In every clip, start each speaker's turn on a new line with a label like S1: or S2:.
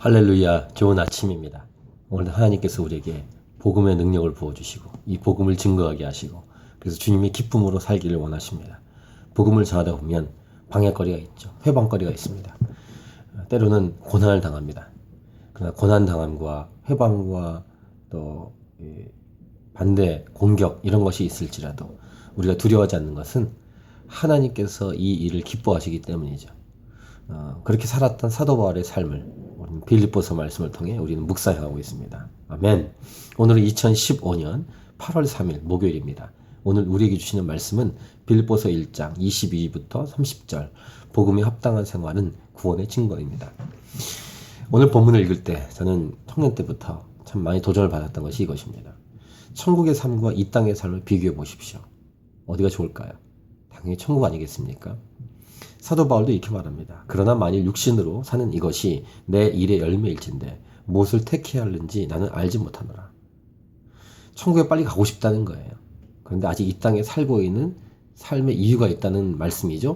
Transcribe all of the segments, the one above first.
S1: 할렐루야, 좋은 아침입니다. 오늘 하나님께서 우리에게 복음의 능력을 부어주시고 이 복음을 증거하게 하시고 그래서 주님이 기쁨으로 살기를 원하십니다. 복음을 전하다 보면 방해거리가 있죠. 회방거리가 있습니다. 때로는 고난을 당합니다. 그러나 고난당함과 회방과 또 반대, 공격 이런 것이 있을지라도 우리가 두려워하지 않는 것은 하나님께서 이 일을 기뻐하시기 때문이죠. 그렇게 살았던 사도 바울의 삶을 빌립보서 말씀을 통해 우리는 묵상하고 있습니다. 아멘. 오늘은 2015년 8월 3일 목요일입니다. 오늘 우리에게 주시는 말씀은 빌립보서 1장 22부터 30절 복음에 합당한 생활은 구원의 증거입니다. 오늘 본문을 읽을 때 저는 청년 때부터 참 많이 도전을 받았던 것이 이것입니다. 천국의 삶과 이 땅의 삶을 비교해 보십시오. 어디가 좋을까요? 당연히 천국 아니겠습니까? 사도 바울도 이렇게 말합니다. 그러나 만일 육신으로 사는 이것이 내 일의 열매일진데 무엇을 택해야 하는지 나는 알지 못하노라. 천국에 빨리 가고 싶다는 거예요. 그런데 아직 이 땅에 살고 있는 삶의 이유가 있다는 말씀이죠.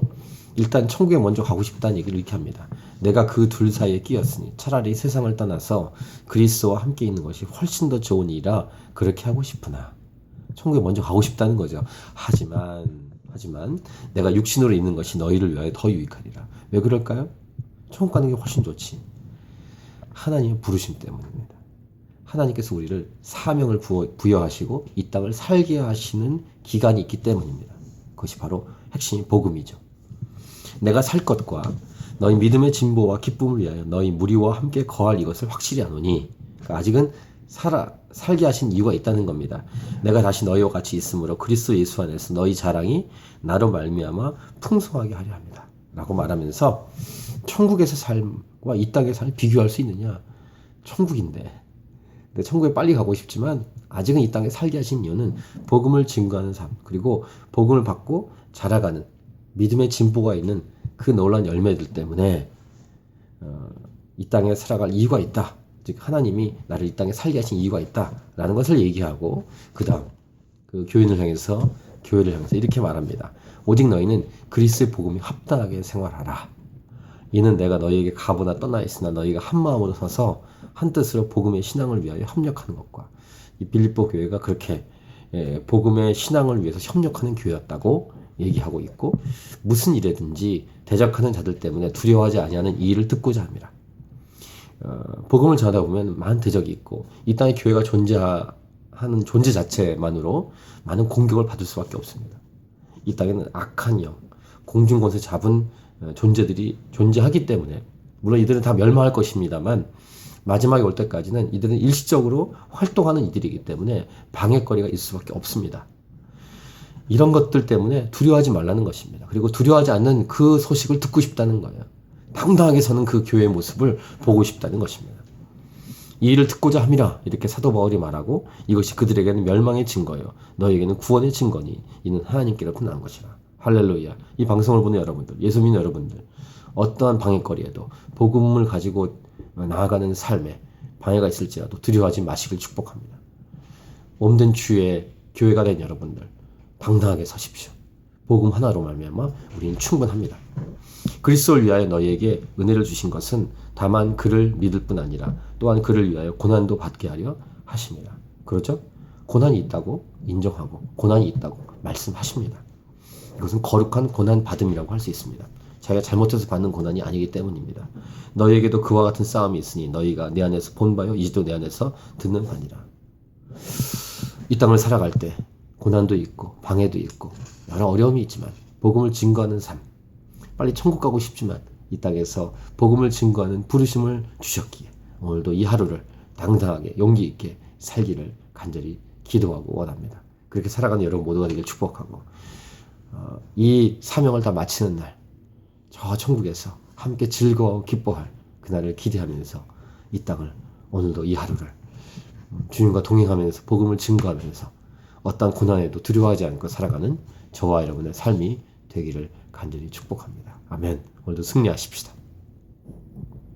S1: 일단 천국에 먼저 가고 싶다는 얘기를 이렇게 합니다. 내가 그 둘 사이에 끼었으니 차라리 세상을 떠나서 그리스도와 함께 있는 것이 훨씬 더 좋은 일이라 그렇게 하고 싶으나 천국에 먼저 가고 싶다는 거죠. 하지만 내가 육신으로 있는 것이 너희를 위하여 더 유익하리라. 왜 그럴까요? 천국 가는 게 훨씬 좋지. 하나님의 부르심 때문입니다. 하나님께서 우리를 사명을 부여하시고 이 땅을 살게 하시는 기간이 있기 때문입니다. 그것이 바로 핵심이 복음이죠. 내가 살 것과 너희 믿음의 진보와 기쁨을 위하여 너희 무리와 함께 거할 이것을 확실히 아노니, 그러니까 아직은 살게 하신 이유가 있다는 겁니다. 내가 다시 너희와 같이 있으므로 그리스도 예수 안에서 너희 자랑이 나로 말미암아 풍성하게 하려 합니다. 라고 말하면서 천국에서 삶과 이 땅의 삶을 비교할 수 있느냐? 천국인데. 근데 천국에 빨리 가고 싶지만 아직은 이 땅에 살게 하신 이유는 복음을 증거하는 삶, 그리고 복음을 받고 자라가는 믿음의 진보가 있는 그 놀라운 열매들 때문에 이 땅에 살아갈 이유가 있다. 즉 하나님이 나를 이 땅에 살게 하신 이유가 있다라는 것을 얘기하고 그 다음 교회를 향해서 이렇게 말합니다. 오직 너희는 그리스도의 복음에 합당하게 생활하라. 이는 내가 너희에게 가보나 떠나 있으나 너희가 한 마음으로 서서 한 뜻으로 복음의 신앙을 위하여 협력하는 것과 이 빌립보 교회가 그렇게 복음의 신앙을 위해서 협력하는 교회였다고 얘기하고 있고, 무슨 일이든지 대적하는 자들 때문에 두려워하지 아니하는 이 일을 듣고자 합니다. 복음을 전하다 보면 많은 대적이 있고 이 땅에 교회가 존재하는 존재 자체만으로 많은 공격을 받을 수밖에 없습니다. 이 땅에는 악한 영, 공중권세 잡은 존재들이 존재하기 때문에 물론 이들은 다 멸망할 것입니다만 마지막에 올 때까지는 이들은 일시적으로 활동하는 이들이기 때문에 방해거리가 있을 수밖에 없습니다. 이런 것들 때문에 두려워하지 말라는 것입니다. 그리고 두려워하지 않는 그 소식을 듣고 싶다는 거예요. 당당하게 서는 그 교회의 모습을 보고 싶다는 것입니다. 이 일을 듣고자 함이라 이렇게 사도 바울이 말하고 이것이 그들에게는 멸망의 증거요 너희에게는 구원의 증거니 이는 하나님께로부터 난 것이라. 할렐루야. 이 방송을 보는 여러분들, 예수 믿는 여러분들, 어떠한 방해거리에도 복음을 가지고 나아가는 삶에 방해가 있을지라도 두려워하지 마시길 축복합니다. 몸된 주의 교회가 된 여러분들 당당하게 서십시오. 복음 하나로 말미암아 우리는 충분합니다. 그리스도를 위하여 너희에게 은혜를 주신 것은 다만 그를 믿을 뿐 아니라 또한 그를 위하여 고난도 받게 하려 하십니다. 그렇죠? 고난이 있다고 인정하고 고난이 있다고 말씀하십니다. 이것은 거룩한 고난 받음이라고 할 수 있습니다. 자기가 잘못해서 받는 고난이 아니기 때문입니다. 너희에게도 그와 같은 싸움이 있으니 너희가 내 안에서 본 바요 이제도 내 안에서 듣는 바니라. 이 땅을 살아갈 때 고난도 있고 방해도 있고 여러 어려움이 있지만 복음을 증거하는 삶, 빨리 천국 가고 싶지만 이 땅에서 복음을 증거하는 부르심을 주셨기에 오늘도 이 하루를 당당하게 용기 있게 살기를 간절히 기도하고 원합니다. 그렇게 살아가는 여러분 모두가 되길 축복하고 이 사명을 다 마치는 날 저 천국에서 함께 즐거워 기뻐할 그날을 기대하면서 이 땅을 오늘도 이 하루를 주님과 동행하면서 복음을 증거하면서 어떤 고난에도 두려워하지 않고 살아가는 저와 여러분의 삶이 되기를 간절히 축복합니다. 아멘. 오늘도 승리하십시다.